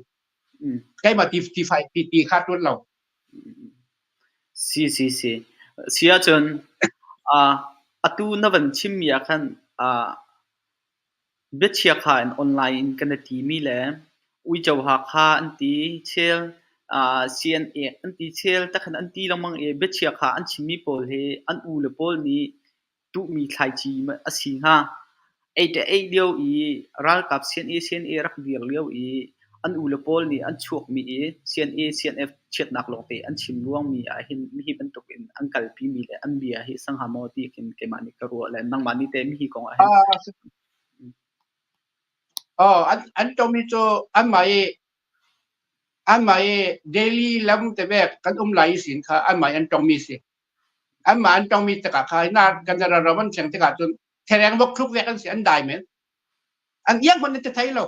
ใกล้มาตีไฟตีคาดรถเราsi sia chon atu na van chim ya khan betchia kha an online kan ti mi le ui chaw ha kha anti chel cna anti chel ta khan anti lamang e betchia kha an chimi pol he an u le pol ni tu mi thlai chi ma asi ha 88เดียวรัลกับ CNA รักเดียวเดียวอันอุลปอลนี่อันช่วงมีCNF เช็ดนักลงเตอันชิมร่วงมีหินมีเป็นตุกินอันกัลปีมีเลยอันเบียหิสังหามอตีกินเกมานิกรัวเลยนั่งมานี่เต็มมีของอันตรงมีโจอันหมายเดลี่ลำแต่แบบกันไหลสินค้าอันหมายอันตรงมีสิอันหมายอันตรงมีตะกะขายหน้ากันจะเรามันเสียงตะกะจนแทงบกคลุกเวกันเสียอันได้ไหมอันยังคนจะไทยเรา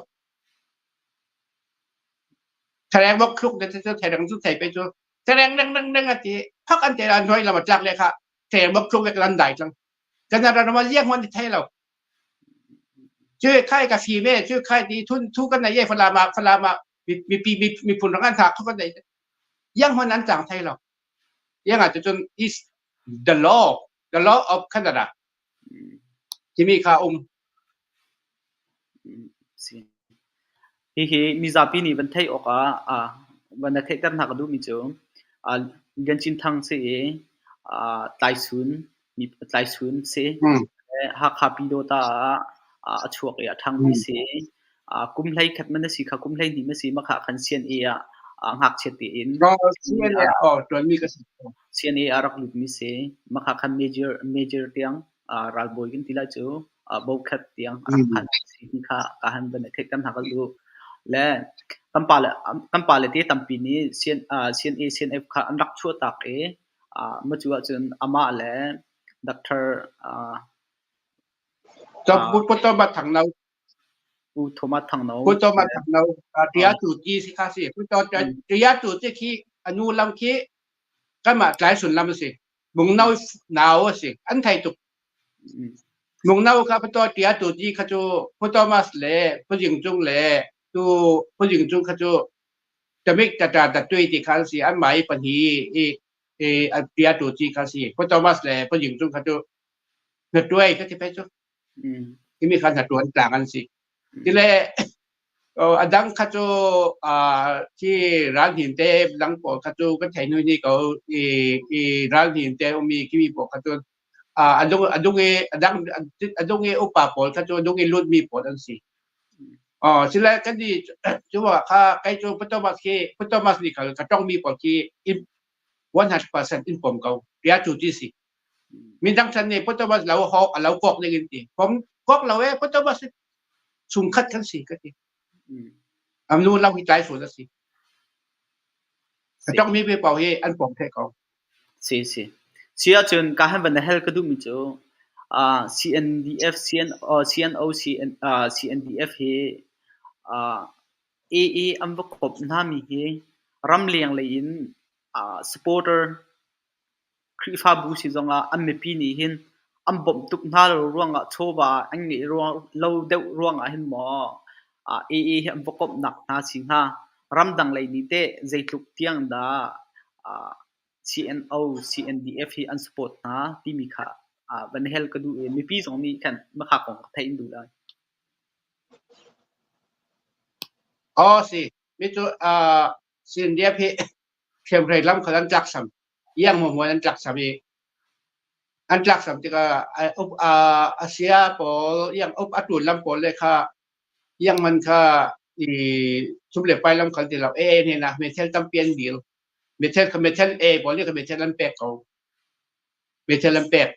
แทงบกคลุกจะแทงสุดไทยไปจนแทงนั่งที่พักอันเจริญน้อยเรามาจากเลยค่ะแทงบกคลุกเวกันได้จังกันจะเรามาเลี้ยงคนที่ไทยเราช่วยค่ายกับฟีเม่ช่วยค่ายดีทุกกันในเย่ฟลามามีผลงานถากเขาก็ได้ยังคนนั้นจากไทยเรายังอาจจะจน is the law of Canada ที่มีค่าhe mi zapi ni ban thai oka ban thai tar na kadu mi chu gan chin thang se tai sun se ha kha pi do ta chuak ya thang mi se kum lai khat man si kha kum lai ni ma si ma kha khan sian e ngak cheti in CNAตัวมีก็ CNA arak lut mi se ma kha khan major tiang ral boy gin tila chu bo khat tiang khan si kha ka han ban thai kan ha lu le kampale te tampi ni CNA CNF kha anrak chu tak ma chu chun ama le doctor จะพูดต่อมาทางเราพูดต่อมาทางเราเดียจุดยี่สิค่ะสิพูดต่อจะเดียจุดที่ขี้อนุลำขี้ก็มาหลายส่วนลำสิบุงหนาวสิอันไทยตุก มุงนาวครับพตัวเตียตัวจีขจูพตัวมาสเล่พยิงจุงเล่ตัวพยิงจุงขจูจะไม่จะตัดด้วยที่คันสีอันหมายปัญหาเตียตัวจีคันสีพตัวมาสเล่พยิงจุงขจูหัดด้วยก็ที่ไปจูที่มีการหัดด้วยต่างกันสิที่เล่อดังขจูที่ร้านหินเต้ดังปอขจูก็ใช้นู่นนี่ก็ร้านหินเต้มีที่มีปอขจูadunge upa pol ka jo adunge lut mi pol an si sila kan di chuwa ka kai jo patomas ni ka tong mi pol ki 100% in pom kau ya chu ti si min dang chan ne patomas law ho law kok ne gin ti pom kok law e patomas sum khat kan si ka ti am nu law hi tai so da si ka tong mi pe pau he an pom the kau si sia chun ka han ban hel ka du mi chu CNDF CNO CNDF he AA am va kop na mi he ram liang le in supporter khri fa bu si zonga am me pi ni hin am bom tuk na ro ruanga choba ang ni ro lo de ruanga hin mo AA am va kop nak na sing ha ram dang le ni te zeitluk tiang da CNO CNDF hi an support na ti mi kha ban hel ka du mi pi zong mi kan ma kha kong thai in du la si mi chu CNDF hi kem rei lam khalan jak sam yang mo mo an jak sam hi an jak sam ti ka asia pol yang atul lam pol le kha yang man kha sum le pai lam khan ti la ni na me tel tam pian bil me tel pol ni ka me tel lam pek ko me tel lam pek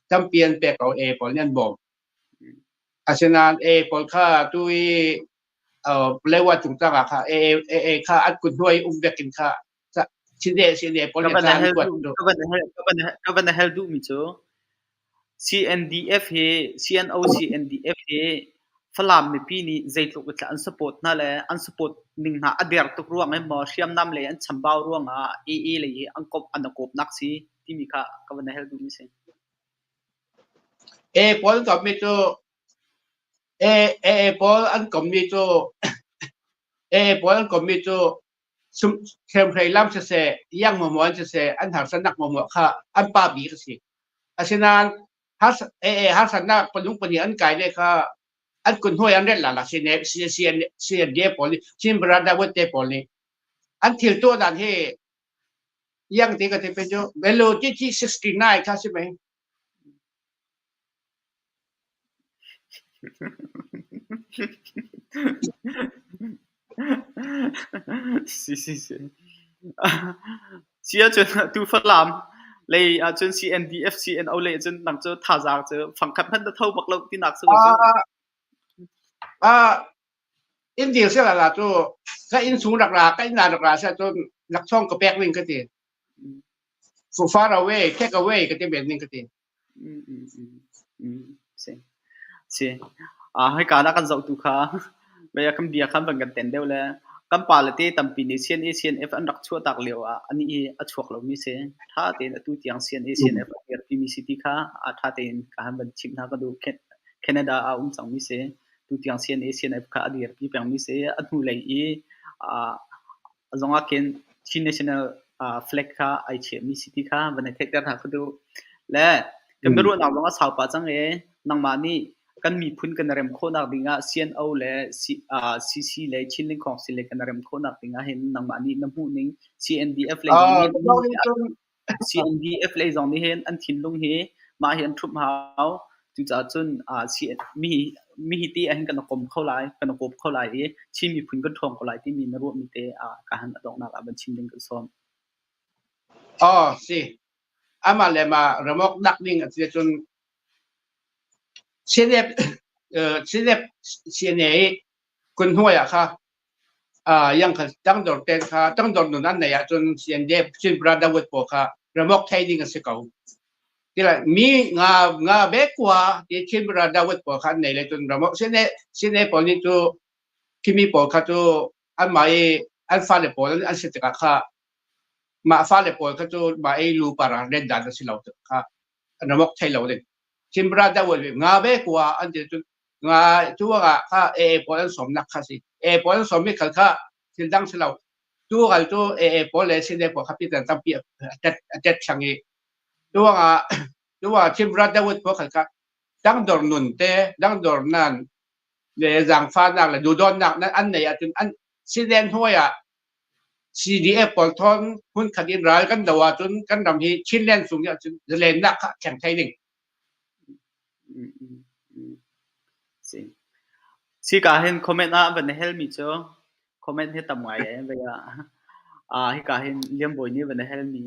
tam pian pek ko pol ni an bom asenan pol kha tuiเรียกว่าจุงจังอะค่ะค่ะอัดกุนด้วยเวกินค่ะชินเดปอลเนี่ยการกวดก็บันเฮลดูมิโจ CNDF he CNO CNDF he falam mi pi ni zeitluk tla an support na le an support ning na ader tuk ruang e mo siam nam le an chambao ruang a le an kop an kop nak si ti mi kha ka ban hel du mi se polกับmi to pol an com mi to pol an com mi toซุมเคมเพลย์ล่ำเสยังมัวอันเสอันหางสนักมัวค่ะอันป้าบีก็สิอาเซนานฮัสนักปนุงปนีอันไกลเลยค่ะอันคุณห้วยอันเด็ดหล่ะเซียนเดียปอลีชิมบราดาวเตปอลีอันที่ตัวนั้นให้ยังที่ก็จะเป็นjoเวโลที่69ค่ะใช่ไหมsi sia chun tu falam le chun CNDF CNO le chun nang chu tha jar chu phang khat han da thau bak lo ti nak chu inเดียเสียละจูก็อินสูงหลักๆก็อินนานหลักๆเสียจนหลักช่องก็แปลกวิ่งก็ตี so far away take away ก็ตีแบบนึงก็ตีsi hai ka na kan zau tu kha be kam dia khan ban kan ten deu le kam pa le te tam pi ni CNF an rak chu tak lewa ani a chuak lo mi se tha te na tu tiang CNF er pi mi city kha tha te ka han ban chim na ka du Canada chang mi se tu tiang CNF kha adir pi pang mi se a thu lai zonga ken chi national flag kha ai che mi city kha ban thek ta tha du le kamero na longa sau pa chang e nang ma ni kan mi phun kan rem kho nak dinga CNO le CC le chilling khong sile kan rem kho nak dinga hen nang ma ni na mu ning CNDF le CNDF le zong ni hen an thin lung he ma hen thup hau tu cha chun mi hi ti a hen kan kom kho lai kan kop kho lai e chi mi phun kan thong kho lai ti mi na ro mi te ka han adong nak ban chim ding kan son si ama le ma remok dak ning a che chun CNF CNA คุณห้วยอะค่ะยังตั้งดอกเต็นค่ะตั้งดอกหนุนนั่นไหนอะจน CNF ชินบราดาวุฒปอค่ะระบบไทยดิ้งกันสิเขาที่ละมีงาเบกว่าที่ชินบราดาวุฒปอค่ะไหนเลยจนระบบCNAปอนี่จูที่มีปอค่ะจูอันหมายอันฟ้าเลยปออันเสร็จกับค่ะมาฟ้าเลยปอค่ะจูมาไอ้ลูปาราเรนดันสิเราค่ะระบบไทยเราเลย ชิมราดาวดงาเบกว่าอันเดียวงาตัวก็พอลสมนักข้าสิพอลสมไม่ขัดข้าสิ่งดังสิเราตัวกันตัวพอลสิเด็กว่าขับที่แต่ตั้งปีเจ็ดช่างนี้ตัวชิมราดาวดพอขัดข้าดังดอร์นุนเตดังดอร์นันเลยจังฟ้านักเลยดูดอนนักนั้นอันไหนอันสิเดนหัวCDF ปอลทอนหุ้นคดีร้ายกันแต่ว่าจนกันทำให้ชิ้นเล่นสูงเนี่ยจะเล่นนักแข่งไทยหนึ่ง sim si ka hin comment na ban hel mi cho comment he tam ngai ve ya hi ka hin liam boy ni ban hel mi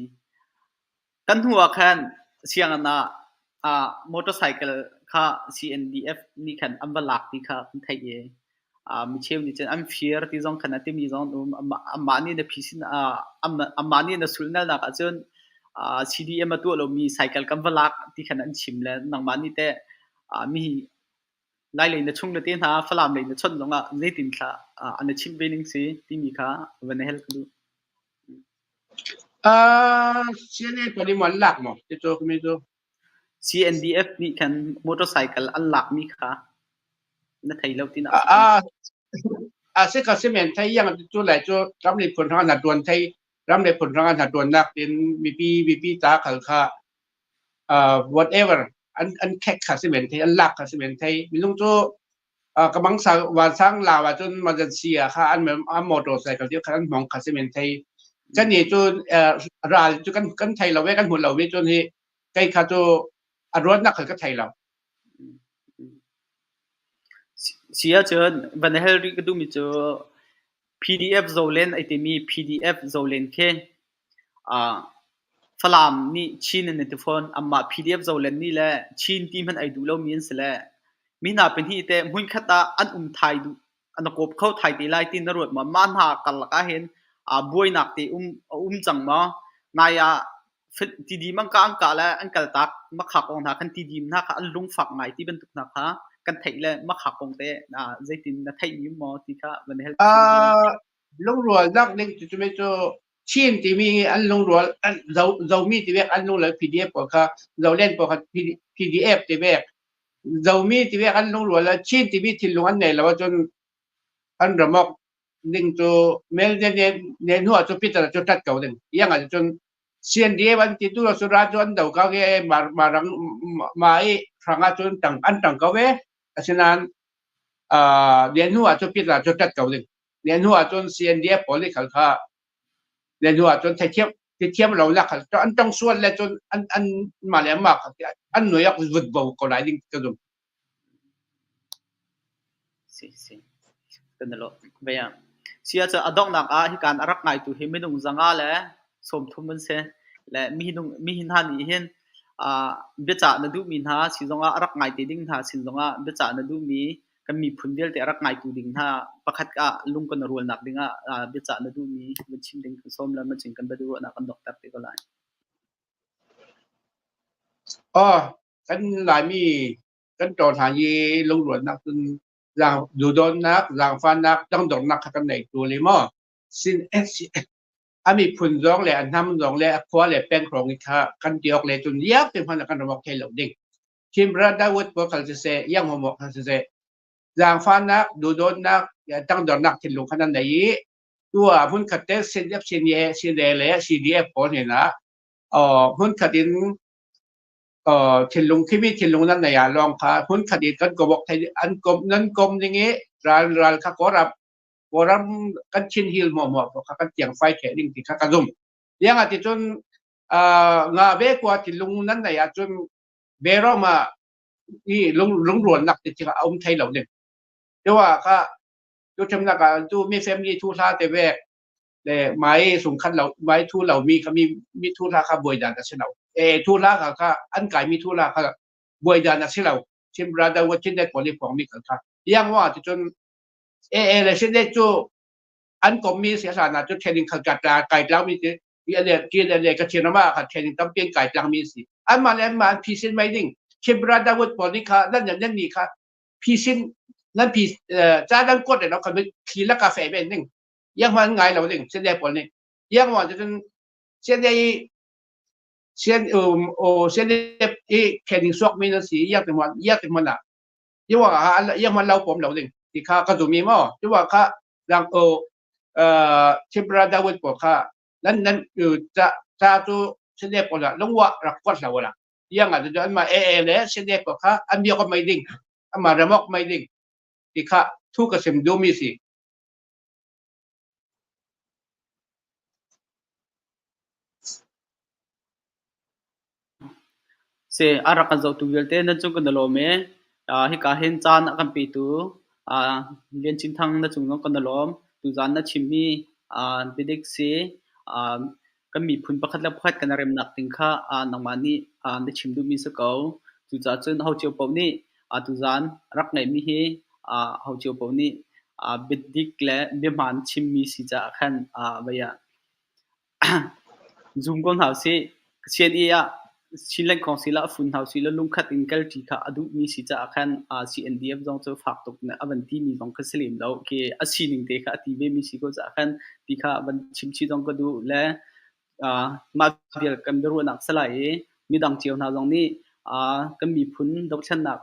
kan huwa khan siang na motorcycle kha CNDF ni khan ambalak ti kha thai ye mi chem ni chen am fear ti jong khan ati mi jong amani na phisin amani na sulna na ka chon CDM tu lo mi cycle kam balak ti khan an chim le nang mani te mi lai le na chung na ten ha falam le na chon longa nei tin kha an chim bening si ti mi kha van hel ku CNN ตัวนี้มันหลักมั้งที่ตัวคุณมีตัว CNDF นี่kan motorcycle an lak mi kha na thai lo tin สิ่งที่สิ่งที่ไทยยังตัวไหนตัวรำในผลทางหัดดวนไทยรำในผลทางหัดดวนนักเป็นมีตาขัลข้าwhatever อันแค่ข้าสิ่งที่อันหลักข้าสิ่งที่มีลุงตัวกำลังสร้างวันสร้างลาวจนมาจะเสียข้าอันเหมือนมอเตอร์ไซค์ที่ข้าอันมองข้าสิ่งที่กันนี่จนรายจนกันไทยเราเว้กันหุ่นเราเว้จนที่ใกล้ข้าตัวอารมณ์นักก็ไทยเรา sia chon van hel ri du mi cho PDF zolen itemi PDF zolen khe falam ni chin ne te phone amma PDF zolen ni le chin ti man ai du lo min se le mina pen hi te mun khata an thai du an kop khau thai ti lai tin rot ma man ha kal ka hen boi nak ti chang ma na ya ti di mang ka ang ka la an kal tak ma kha kong na kan ti di na kha an lung fak ngai ti ben tuk na kha kan thai le ma kha kong te zaitin na thai ni mo ti kha van hel lung rual nak ning tu me cho chin ti mi an lung rual an zau mi ti vek an lung le PDF ko kha zau len ko kha PDF ti vek zau mi ti vek an lung rual la chin ti mi tin lung an nei la jun an ramok ning to mel ne nuwa cho pita cho tat ka den yang a jun CNDF an ti tu lo su ra jun dau ka ge marang mai ranga jun tang ka we asinan ne nuwa cho pita cho tat ka den ne nuwa jun CNDF พอลิขัลข้าne nuwa junไทยเทียมเราละขัลจนอันต้องส่วนและจนอันมาแล้วมากอันหน่วยยักษ์วุดบ่ก็ได้ดิ่งกระดุม si kan lo ve ya sia cha adong nak hi kan arak ngai tu hi minung zanga le som thumun se le mi hin han ni hen becha na du min ha si zonga arak ngai te ding ha sin zonga becha na du mi kan mi phundel te arak ngai tu ding ha pakhat ka lung kan rol nak dinga becha na du mi ben chim ding som la ma ching kan bedu na kan doctor te ko lai กันหลายมีกันจอทางยีลงหลวนนักจางดูดอนนักจางฟันนักต้องดอนนักกันไหนตัวเลยมั้งสินมีพุ่นร้องเลยอันทำร้องเลยคว้าเลยเป็นของอีกค่ะกันเดียวเลยจนยับเป็นพันกันระบบเทลดิ้งทีมรัฐดาวุฒิพวกเขาจะเสียยังหัวหมกเขาจะเสียจางฟันนักดูดอนนักต้องดอนนักที่ลงขนาดไหนตัวพุ่นขัดเตะเสียบเสียเลยCDF พอเนี่ยนะพุ่นขัดดินทิลงที่มีทิลงนั้นในลองค่ะหุ้นคดีกันก็บอกไทยอันกลมนั้นกลมอย่างงี้รันค่ะก็รับกันชินฮิลหมอเพราะกันเตียงไฟแข็งดิ่งที่ค่ะกระดุมยังอาทิตย์จนงาเบกว่าทิลงนั้นในจนเบรอมานี่ลงรวนหนักที่ค่ะเอาไทยเหล่านี้แต่ว่าค่ะดูจำนักดูมีแฟมิลี่ทุท่าแต่แวกแต่ไม้สำคัญเราไม้ทุเรามีทุท่าค่ะบวยดานแต่เช่นเราทุลาค่ะอันไก่มีทุลาค่ะบวยดานักสิเราชิมราดาวชินได้ผลในของมีค่ะยังว่าจนเลยชินได้จู่อันก็มีเสียสารนะจุดเทนิงขัดกัดไก่แล้วมีที่อะไรก็เชื่อว่าค่ะเทนิงตั้งเปลี่ยนไก่แล้วมีสิอันมาแล้วมาพิสินไม่ดิ่งชิมราดาวผลนี่ค่ะนั่นอย่างนั้นนี่ค่ะพิสินนั่นพิจ้าดังกดเลยเราคนไปขี่ละกาแฟเป็นดิ่งยังมันไงเราดิ่งชินได้ผลนี่ยังว่าจนชินได้เช่นเช่น อีแค่ดิ้งซอกมีนั่นสีแยกแต่มันอ่ะยี่ว่ายังมันเราผมเราหนึ่งที่ข้าก็จะมีมั้งยี่ว่าข้าดังชิบราดาวิดบอกข้านั้นอยู่จะตัวเสด็จก่อนละลงว่ารักกว่าเราละยังอาจจะมาเลยเสด็จบอกข้าอันเดียวก็ไม่ดิ่งอันมาระมกไม่ดิ่งที่ข้าทุกข์ก็เสมดูมีสิ se ara kan zo tu velte na chung kan lo me hi ka hen chan kan pi tu lian chin thang na chung kan lom tu zan na chimmi bidik se kan mi phun pakhat la pakhat kan rem nak ting kha nangmani na chimdu mi sa ko tu cha chun ho cheu pau ni tu zan rak nei mi hi ho cheu pau ni bidik le be man chimmi si cha khan baya zoom kon hau se chen ia Chilen Council fun house la lungkhat in kal ti kha adu mi si cha khan CNDF jong cho phak tok na avanti mi jong ka slim lo ke asining te kha ti be mi si ko cha khan ti kha ban chim chi jong ka du le ma bial kam ru nak salai mi dang chiu na jong ni kam mi phun dok chan nak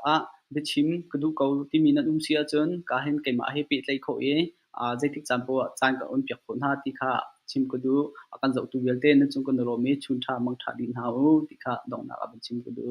be chim ka du ko ti mi na sia chon ka hen ke ma he pi tlai kho e jaitik champo chan ka on pyak phun ha ti kha chim ko du akan zo tu velte na chung ko no me chun tha mang tha din ha o ti kha dong na ka chim ko du